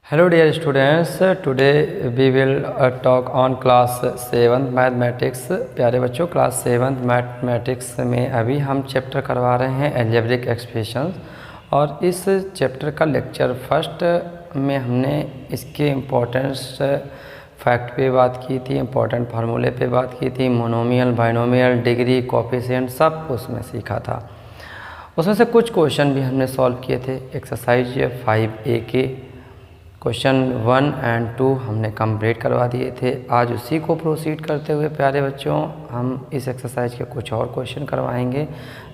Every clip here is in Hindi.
Hello dear students, today we will talk on class 7th mathematics. प्यारे बच्चों, क्लास 7th मैथमेटिक्स में अभी हम चैप्टर करवा रहे हैं अलजेब्रिक एक्सप्रेशंस, और इस चैप्टर का लेक्चर फर्स्ट में हमने इसके इम्पोर्टेंस फैक्ट पे बात की थी, इम्पोर्टेंट फार्मूले पे बात की थी, मोनोमियल, बाइनोमियल, डिग्री, कोफिशिएंट सब उसमें सीखा था। उसमें से कुछ क्वेश्चन भी हमने सॉल्व किए थे। एक्सरसाइज 5A के क्वेश्चन 1 और 2 हमने कंप्लीट करवा दिए थे। आज उसी को प्रोसीड करते हुए प्यारे बच्चों हम इस एक्सरसाइज के कुछ और क्वेश्चन करवाएंगे।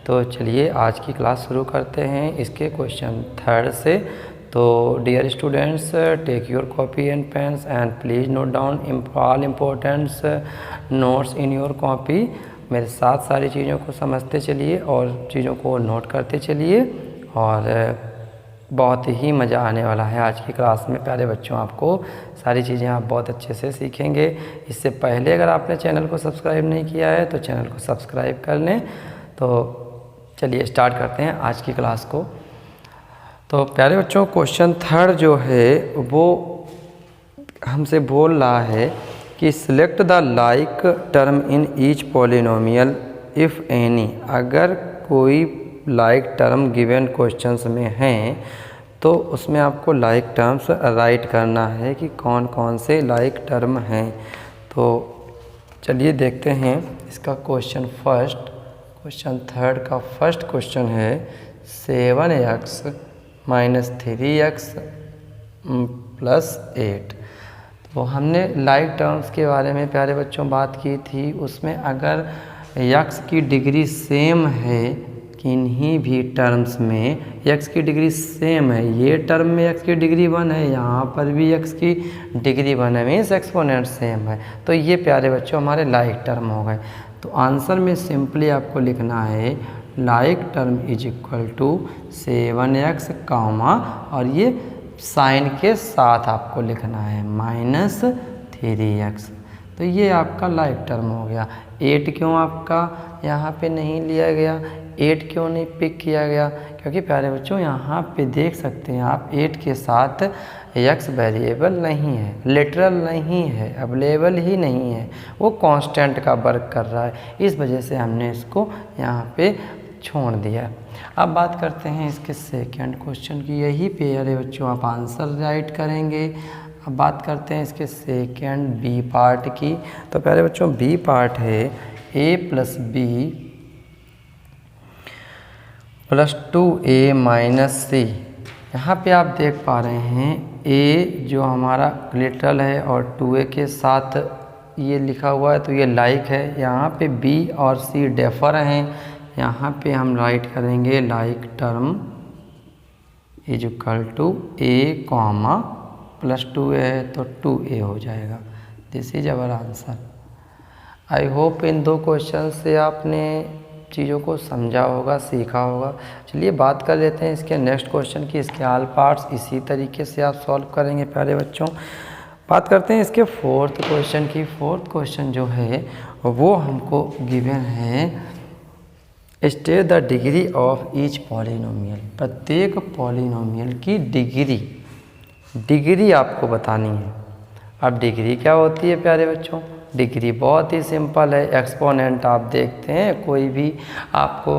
तो चलिए आज की क्लास शुरू करते हैं इसके क्वेश्चन 3 से। तो dear students, take your copy and pens and please note down all importants notes in your copy. मेरे साथ सारी चीज़ों को समझते चलिए और चीज़ों को नोट करते चलिए, और बहुत ही मज़ा आने वाला है आज की क्लास में प्यारे बच्चों। आपको सारी चीज़ें आप बहुत अच्छे से सीखेंगे। इससे पहले अगर आपने चैनल को सब्सक्राइब नहीं किया है तो चैनल को सब्सक्राइब कर लें। तो चलिए स्टार्ट करते हैं आज की क्लास को। तो प्यारे बच्चों, क्वेश्चन 3 जो है वो हमसे बोल रहा है कि select the like term in each polynomial if any. अगर कोई लाइक टर्म गिवन क्वेश्चंस में हैं तो उसमें आपको लाइक टर्म्स राइट करना है कि कौन कौन से लाइक टर्म हैं। तो चलिए देखते हैं इसका क्वेश्चन 3 का फर्स्ट क्वेश्चन है 7x - 3x + 8। तो हमने लाइक टर्म्स के बारे में प्यारे बच्चों बात की थी। उसमें अगर x की डिग्री सेम है किन्हीं भी टर्म्स में, x की डिग्री सेम है, ये टर्म में x की डिग्री 1 है, यहाँ पर भी x की डिग्री 1 है, मीन्स एक्सपोनेंट सेम है, तो ये प्यारे बच्चों हमारे लाइक टर्म हो गए। तो आंसर में सिंपली आपको लिखना है like term is equal to 7x comma, और ये साइन के साथ आपको लिखना है -3x। तो ये आपका लाइक टर्म हो गया। 8 क्यों आपका यहाँ पे नहीं लिया गया, 8 क्यों नहीं पिक किया गया? क्योंकि प्यारे बच्चों यहाँ पे देख सकते हैं आप 8 के साथ x वेरिएबल नहीं है, लिटरल नहीं है, अवेलेबल ही नहीं है, वो कांस्टेंट का वर्क कर रहा है, इस वजह से हमने इसको यहाँ पे छोड़ दिया। अब बात करते हैं इसके सेकंड क्वेश्चन की। यही प्यारे बच्चों आप आंसर राइट करेंगे। अब बात करते हैं इसके सेकंड बी पार्ट की। तो प्यारे बच्चों बी पार्ट है a + b + 2a - c। यहाँ पे आप देख पा रहे हैं a जो हमारा लिटरल है और 2a के साथ ये लिखा हुआ है, तो ये लाइक है। यहाँ पे b और c डेफर हैं। यहाँ पे हम राइट करेंगे like term is equal to a, + 2a है तो 2a हो जाएगा। This is our answer. I hope in 2 question से आपने चीज़ों को समझा होगा, सीखा होगा। चलिए बात कर लेते हैं इसके नेक्स्ट क्वेश्चन की। इसके ऑल पार्ट्स इसी तरीके से आप सॉल्व करेंगे प्यारे बच्चों। बात करते हैं इसके 4th क्वेश्चन की। 4th क्वेश्चन जो है वो हमको गिवन है state the degree of each polynomial. प्रत्येक पॉलिनोमियल की डिग्री आपको बतानी है। अब डिग्री क्या होती है प्यारे बच्चों? डिग्री बहुत ही सिंपल है। एक्सपोनेंट आप देखते हैं, कोई भी आपको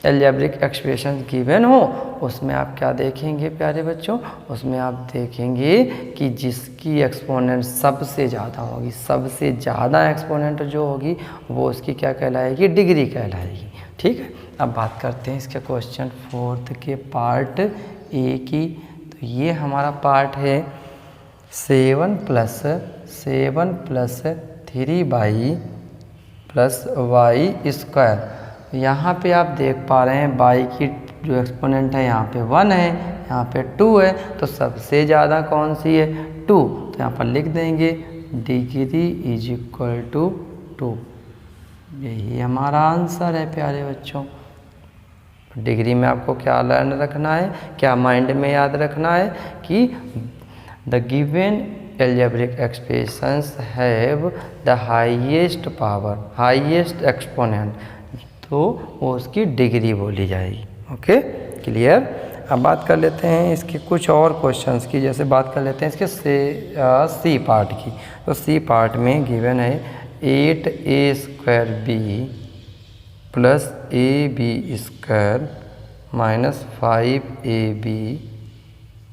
अलजेब्रिक एक्सप्रेशन गिवन हो उसमें आप क्या देखेंगे प्यारे बच्चों? उसमें आप देखेंगे कि जिसकी एक्सपोनेंट सबसे ज़्यादा होगी, सबसे ज़्यादा एक्सपोनेंट जो होगी वो उसकी क्या कहलाएगी? डिग्री कहलाएगी। ठीक है। अब बात करते हैं इसके क्वेश्चन 4th के पार्ट ए की। तो ये हमारा पार्ट है 7 + 3y + y²। यहाँ पे आप देख पा रहे हैं y की जो एक्सपोनेंट है यहाँ पे 1 है, यहाँ पे 2 है, तो सबसे ज़्यादा कौन सी है? 2। तो यहाँ पर लिख देंगे डिग्री इज इक्वल टू 2। यही हमारा आंसर है प्यारे बच्चों। डिग्री में आपको क्या लर्न रखना है, क्या माइंड में याद रखना है कि the given algebraic expressions have the highest power, highest exponent, तो वो उसकी डिग्री बोली जाएगी। Okay, clear. अब बात कर लेते हैं इसके कुछ और क्वेश्चंस की। जैसे बात कर लेते हैं इसके सी पार्ट की। तो सी पार्ट में गिवन है 8a² b plus ab² minus 5ab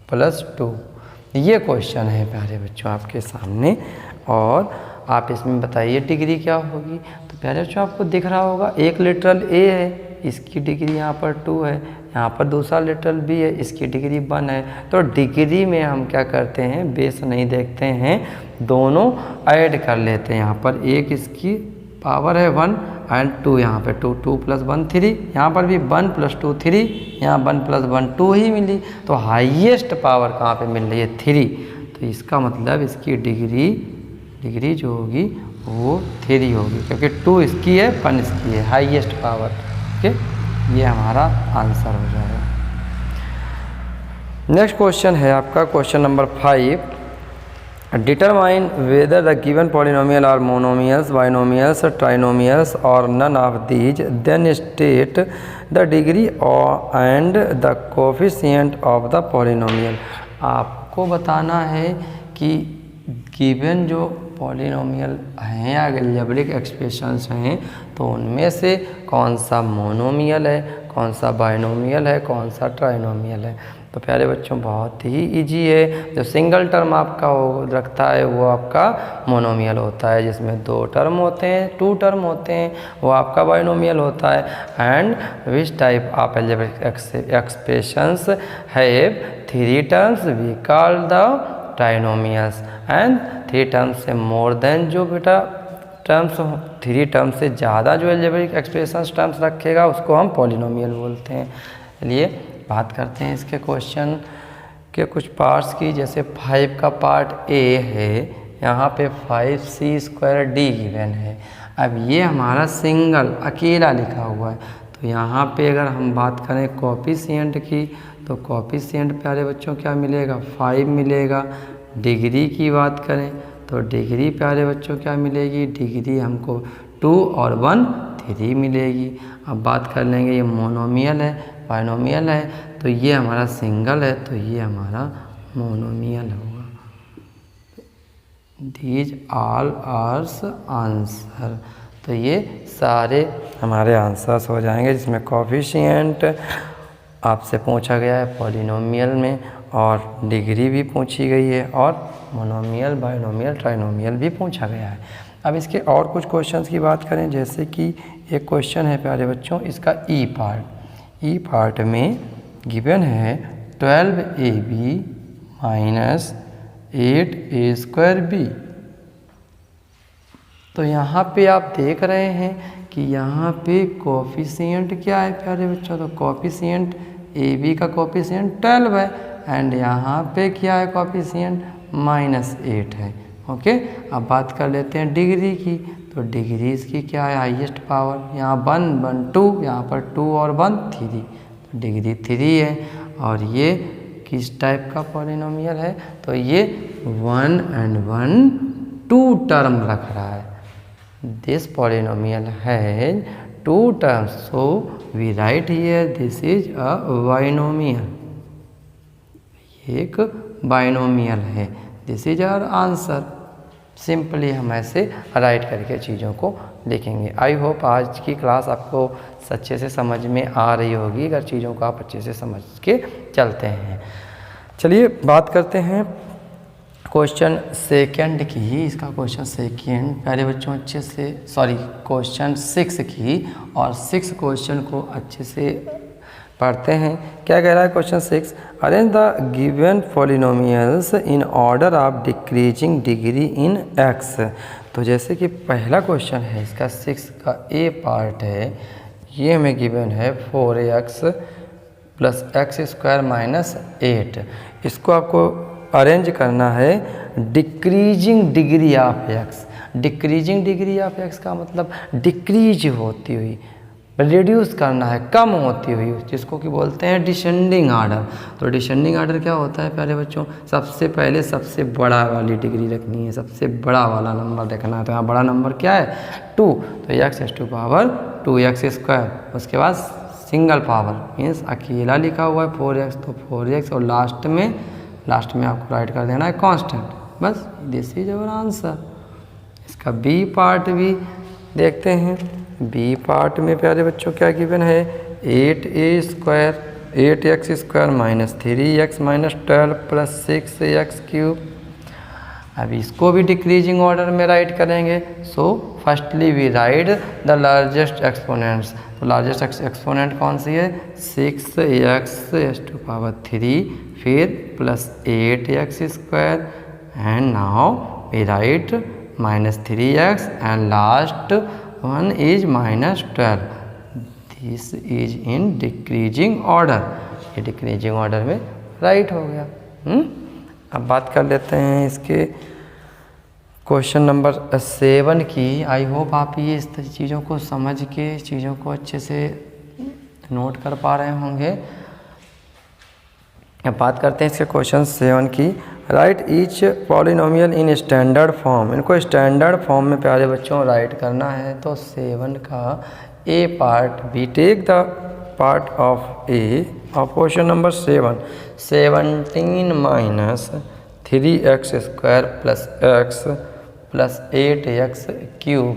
plus 2। ये क्वेश्चन है प्यारे बच्चों आपके सामने, और आप इसमें बताइए डिग्री क्या होगी। तो प्यारे बच्चों आपको दिख रहा होगा एक लिटरल ए है, इसकी डिग्री यहाँ पर 2 है, यहाँ पर दूसरा लिटरल बी है, इसकी डिग्री 1 है। तो डिग्री में हम क्या करते हैं, बेस नहीं देखते हैं, दोनों ऐड कर लेते हैं। यहाँ पर एक इसकी पावर है 1 एंड 2, यहाँ पे 2 2 + 1 3, यहाँ पर भी 1 + 2 3, यहाँ 1 + 1 2 ही मिली। तो हाईएस्ट पावर कहाँ पे मिल रही है, 3। तो इसका मतलब इसकी डिग्री जो होगी वो 3 होगी, क्योंकि 2 इसकी है 1 इसकी है, हाईएस्ट पावर। ओके, ये हमारा आंसर हो जाएगा। नेक्स्ट क्वेश्चन है आपका question number 5। Determine whether the given polynomial are monomials, binomials, trinomials और none of these, then state the degree and the coefficient of the polynomial. आपको बताना है कि गिवन जो पॉलिनोमियल हैं या अलजेब्रिक एक्सप्रेशंस हैं, तो उनमें से कौन सा मोनोमियल है, कौन सा बाइनोमियल है, कौन सा ट्राइनोमियल है। तो प्यारे बच्चों बहुत ही इजी है। जो सिंगल टर्म आपका रखता है वो आपका मोनोमियल होता है, जिसमें 2 टर्म होते हैं, 2 टर्म होते हैं, वो आपका बाइनोमियल होता है। And which type of algebraic expressions have 3 terms we call the trinomials, and 3 terms से मोर देन, जो बेटा टर्म्स 3 टर्म्स से ज़्यादा जो अलजेब्रिक एक्सप्रेशंस टर्म्स रखेगा उसको हम पॉलिनोमियल बोलते हैं। चलिए बात करते हैं इसके क्वेश्चन के कुछ पार्ट्स की। जैसे 5 का पार्ट ए है, यहाँ पे 5c² d गिवन है। अब ये हमारा सिंगल अकेला लिखा हुआ है, तो यहाँ पे अगर हम बात करें कोफिशिएंट की, तो कोफिशिएंट प्यारे बच्चों क्या मिलेगा, 5 मिलेगा। डिग्री की बात करें तो डिग्री प्यारे बच्चों क्या मिलेगी, डिग्री हमको 2 और 1 3 मिलेगी। अब बात कर लेंगे ये मोनोमियल है, बाइनोमियल है, तो ये हमारा सिंगल है, तो ये हमारा मोनोमियल होगा। दीज ऑल आर्स आंसर, तो ये सारे हमारे आंसर्स हो जाएंगे, जिसमें कोफिशिएंट आपसे पूछा गया है पॉलिनोमियल में, और डिग्री भी पूछी गई है, और मोनोमियल, बाइनोमियल, ट्राइनोमियल भी पूछा गया है। अब इसके और कुछ क्वेश्चंस की बात करें, जैसे कि एक क्वेश्चन है प्यारे बच्चों इसका ई पार्ट। ई पार्ट में गिवन है 12ab माइनस 8a²b। तो यहाँ पे आप देख रहे हैं कि यहाँ पे कोफिशिएंट क्या है प्यारे बच्चों, तो कोफिशिएंट ab का कोफिशिएंट 12 है, एंड यहाँ पे क्या है कोफिशिएंट -8 है। ओके, अब बात कर लेते हैं डिग्री की। तो डिग्री इसकी क्या है, हाईएस्ट पावर, यहाँ 1 1 2, यहाँ पर 2 और 1 3, तो डिग्री 3 है। और ये किस टाइप का पॉलिनोमियल है, तो ये 1 and 1 2 टर्म रख रहा है। दिस पॉलिनोमियल है 2 terms, so we write here this is a binomial. एक बाइनोमियल है, this is our answer. Simply हम ऐसे राइट करके चीज़ों को लिखेंगे। आई होप आज की क्लास आपको अच्छे से समझ में आ रही होगी, अगर चीज़ों को आप अच्छे से समझ के चलते हैं। चलिए बात करते हैं क्वेश्चन सेकंड की ही। इसका क्वेश्चन सेकंड प्यारे बच्चों अच्छे से, क्वेश्चन 6 की, और 6 क्वेश्चन को अच्छे से पढ़ते हैं। क्या कह रहा है question 6, arrange the given polynomials in order of decreasing degree in x। तो जैसे कि पहला क्वेश्चन है इसका 6 का ए पार्ट है, ये हमें गिवन है 4x + x² - 8। इसको आपको अरेंज करना है decreasing degree of x। Decreasing degree of x का मतलब डिक्रीज होती हुई, रिड्यूस करना है, कम होती हुई, जिसको कि बोलते हैं डिसेंडिंग आर्डर। तो डिसेंडिंग आर्डर क्या होता है प्यारे बच्चों, सबसे पहले सबसे बड़ा वाली डिग्री रखनी है, सबसे बड़ा वाला नंबर रखना है। तो यहाँ बड़ा नंबर क्या है 2, तो x⁴ 2x²। उसके बाद सिंगल पावर मीन्स अकेला लिखा हुआ है 4x तो 4x और लास्ट में आपको राइट कर देना है कांस्टेंट। बस दिस इज अवर आंसर। इसका बी पार्ट भी देखते हैं। बी पार्ट में प्यारे बच्चों क्या गिवन है 8x square minus 3x minus 12 plus 6x cube. अब इसको भी डिक्रीजिंग ऑर्डर में राइट करेंगे। So firstly we write the largest exponents. तो लार्जेस्ट एक्सपोनेंट कौन सी है 6x⁻³ फिर plus 8x square and now we write -3x and last one is -12। This is in decreasing order. ये डिक्रीजिंग ऑर्डर में राइट हो गया। अब बात कर लेते हैं इसके क्वेश्चन नंबर 7 की। आई होप आप ये इस चीज़ों को समझ के चीज़ों को अच्छे से नोट कर पा रहे होंगे। अब बात करते हैं इसके क्वेश्चन 7 की। Write each polynomial in standard form. इनको स्टैंडर्ड फॉर्म में प्यारे बच्चों राइट करना है। तो 7 का A part we take the part of A of question number 7 17 minus 3x square plus x plus 8x cube.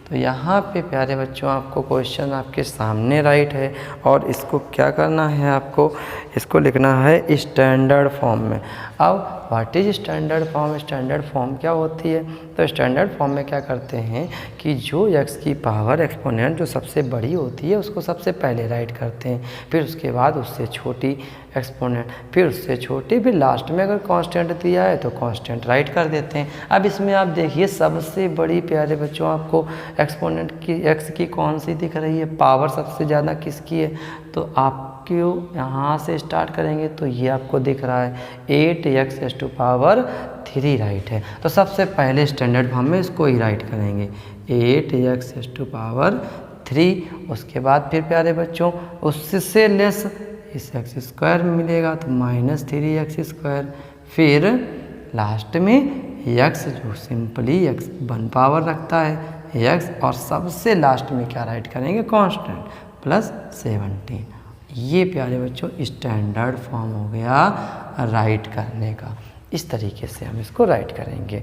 तो यहाँ पे प्यारे बच्चों आपको क्वेश्चन आपके सामने राइट है और इसको क्या करना है, आपको इसको लिखना है स्टैंडर्ड फॉर्म में। अब what is standard form? Standard form क्या होती है? तो स्टैंडर्ड फॉर्म में क्या करते हैं कि जो x की पावर एक्सपोनेंट जो सबसे बड़ी होती है उसको सबसे पहले राइट करते हैं, फिर उसके बाद उससे छोटी एक्सपोनेंट, फिर उससे छोटी, फिर लास्ट में अगर कांस्टेंट दिया है तो कांस्टेंट राइट कर देते हैं। अब इसमें आप देखिए सबसे बड़ी प्यारे बच्चों आपको एक्सपोनेंट की x की कौन सी दिख रही है, पावर सबसे ज़्यादा किसकी है? तो आपको यहाँ से स्टार्ट करेंगे तो ये आपको दिख रहा है 8x⁻³ राइट है। तो सबसे पहले स्टैंडर्ड फॉर्म में इसको ही राइट करेंगे 8x⁻³ उसके बाद फिर प्यारे बच्चों उससे लेस इस x² मिलेगा तो -3x², फिर लास्ट में x जो सिंपली x 1 पावर रखता है x, और सबसे लास्ट में क्या राइट करेंगे कांस्टेंट प्लस 17। ये प्यारे बच्चों स्टैंडर्ड फॉर्म हो गया राइट करने का। इस तरीके से हम इसको राइट करेंगे।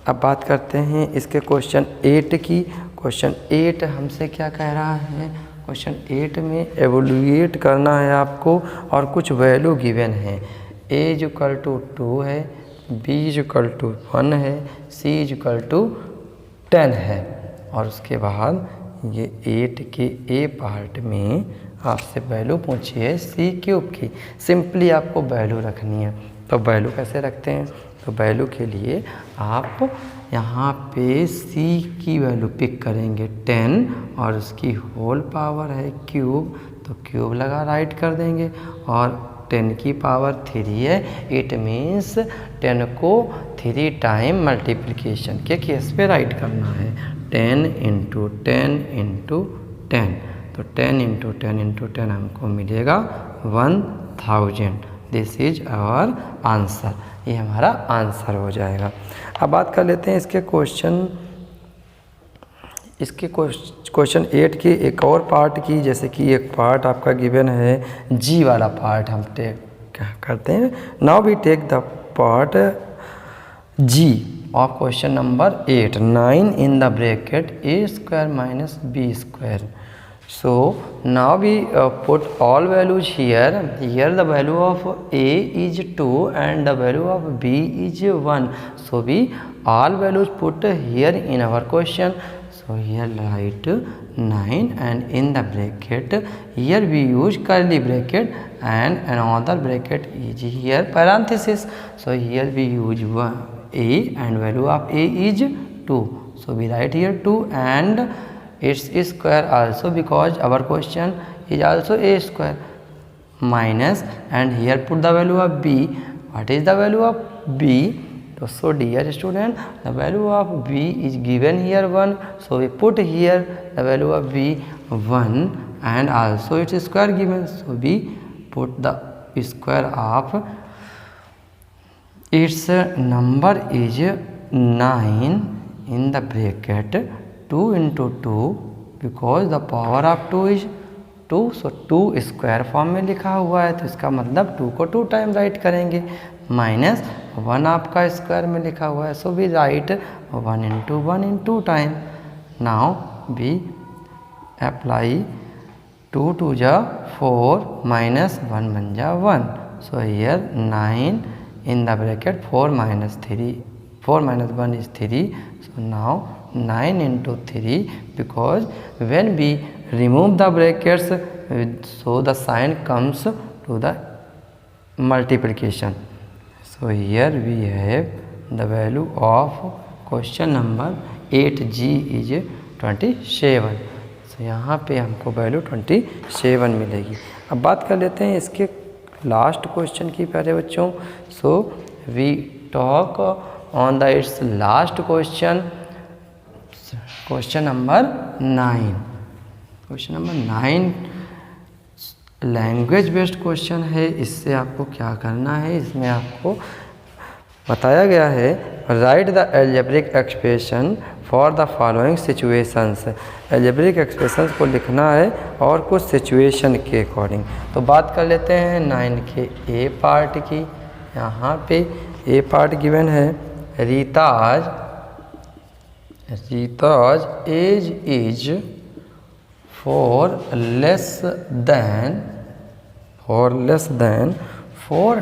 अब बात करते हैं इसके क्वेश्चन 8 की। क्वेश्चन 8 हमसे क्या कह रहा है? क्वेश्चन 8 में एवोल्यूएट करना है आपको और कुछ वैल्यू गिवन है। a = 2 है, b = 1 है, c = 10 है, और उसके बाद ये 8 के a पार्ट में आपसे वैल्यू पूछी है c³ की। सिंपली आपको वैल्यू रखनी है। तो वैल्यू कैसे रखते हैं? तो वैल्यू के लिए आप यहाँ पे c की वैल्यू पिक करेंगे 10 और उसकी होल पावर है क्यूब, तो क्यूब लगा राइट कर देंगे, और 10 की पावर 3 है। इट मीन्स 10 को 3 टाइम मल्टीप्लिकेशन के केस पे राइट करना है। 10 × 10 × 10, तो 10 × 10 × 10 हमको मिलेगा 1000। This is our answer. ये हमारा आंसर हो जाएगा। अब बात कर लेते हैं इसके क्वेश्चन 8 की एक और पार्ट की। जैसे कि एक पार्ट आपका गिवन है जी वाला पार्ट हम टेक करते हैं। Now we take the part G of question number 8 9 in the bracket a² - b²। So now we put all values here. Here the value of a is 2 and the value of b is 1. So we all values put here in our question. So here write 9 and in the bracket here we use curly bracket and another bracket is here parenthesis. So here we use a and value of a is 2. So we write here 2 and its square also, because our question is also a² minus, and here put the value of b. What is the value of b? So dear student, the value of b is given here 1, so we put here the value of b 1 and also its square given, so we put the square of its number is 9 in the bracket 2 × 2, because the power of 2 is 2, so 2 square form में लिखा हुआ है तो इसका मतलब 2 को 2 टाइम राइट करेंगे, माइनस 1 आपका स्क्वायर में लिखा हुआ है, so we write 1 into time. Now we apply 2 2 जा 4 minus 1 1 जा 1, so here 9 in the bracket 4 minus 3, 4 minus 1 is 3, so now 9 into 3, because when we remove the brackets so the sign comes to the multiplication, so here we have the value of question number 8G is 27, so यहाँ पे हमको वैल्यू 27 मिलेगी। अब बात कर लेते हैं इसके लास्ट क्वेश्चन की प्यारे बच्चों। So we talk on the its last question, question number 9। Question number 9 language based question है। इससे आपको क्या करना है, इसमें आपको बताया गया है right the algebraic expression for the following situations. Algebraic expressions को लिखना है और कुछ सिचुएशन के अकॉर्डिंग। तो बात कर लेते हैं 9 के ए पार्ट की। यहाँ पे ए पार्ट गिवन है, Rita's age is 4 less than 4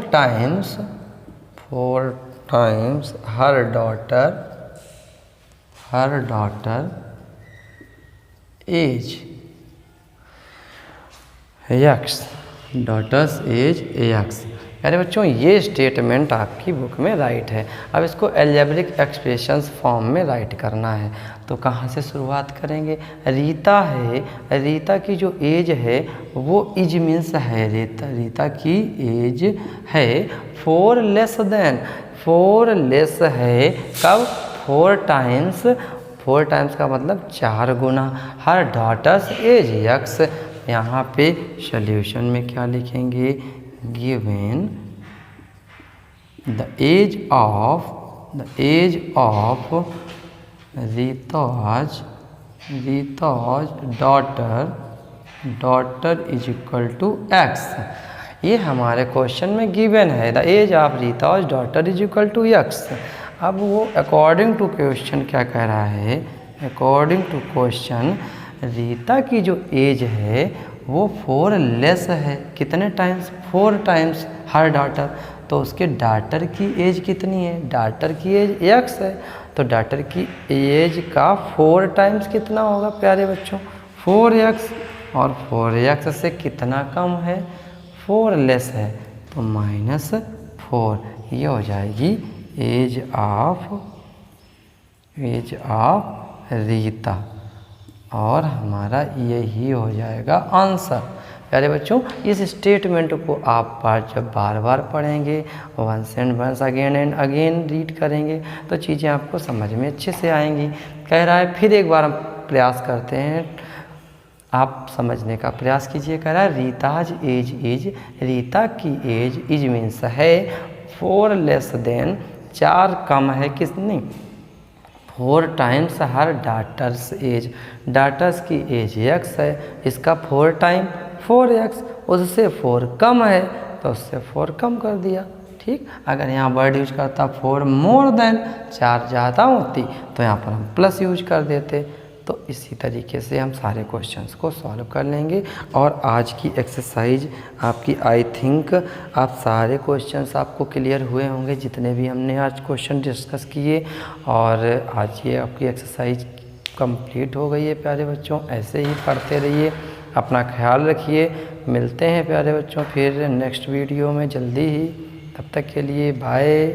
times her daughter age x, daughter's age x। अरे बच्चों ये स्टेटमेंट आपकी बुक में राइट है। अब इसको एल्जेब्रिक एक्सप्रेशंस फॉर्म में राइट करना है। तो कहाँ से शुरुआत करेंगे, रीता है, रीता की जो एज है वो इज मीन्स है, रीता की एज है 4 लेस देन, 4 लेस है कब, 4 टाइम्स का मतलब 4 गुना, हर डॉटर्स एज यक्स। यहाँ पे सॉल्यूशन में क्या लिखेंगे, given the age of Rita's daughter is equal to X. ये हमारे क्वेश्चन में गिवन है, the age of Rita's daughter is equal to X. अब वो अकॉर्डिंग टू क्वेश्चन क्या कह रहा है, अकॉर्डिंग टू क्वेश्चन रीता की जो एज है वो 4 लेस है, कितने टाइम्स, 4 टाइम्स हर डॉटर। तो उसके डॉटर की एज कितनी है, डॉटर की एज एक्स है, तो डॉटर की एज का 4 टाइम्स कितना होगा प्यारे बच्चों, 4x, और 4x से कितना कम है, 4 लेस है, तो -4। ये हो जाएगी एज ऑफ रीता, और हमारा यही हो जाएगा आंसर। प्यारे बच्चों इस स्टेटमेंट को आप जब बार बार पढ़ेंगे, once and once again and again read करेंगे, तो चीज़ें आपको समझ में अच्छे से आएंगी। कह रहा है फिर एक बार हम प्रयास करते हैं, आप समझने का प्रयास कीजिए। कह रहा है रीताज एज इज, रीता की एज इज मीन्स है 4 लेस देन, 4 कम है कितनी, 4 टाइम्स हर डॉटर्स एज, डॉटर्स की एज x है, इसका 4 टाइम 4x, उससे 4 कम है तो उससे 4 कम कर दिया। ठीक, अगर यहाँ वर्ड यूज करता 4 मोर देन, 4 ज़्यादा होती तो यहाँ पर हम प्लस यूज कर देते। तो इसी तरीके से हम सारे क्वेश्चंस को सॉल्व कर लेंगे। और आज की एक्सरसाइज आपकी आई थिंक आप सारे क्वेश्चंस आपको क्लियर हुए होंगे, जितने भी हमने आज क्वेश्चन डिस्कस किए। और आज ये आपकी एक्सरसाइज कंप्लीट हो गई है प्यारे बच्चों। ऐसे ही पढ़ते रहिए, अपना ख्याल रखिए। मिलते हैं प्यारे बच्चों फिर नेक्स्ट वीडियो में जल्दी ही, तब तक के लिए बाय।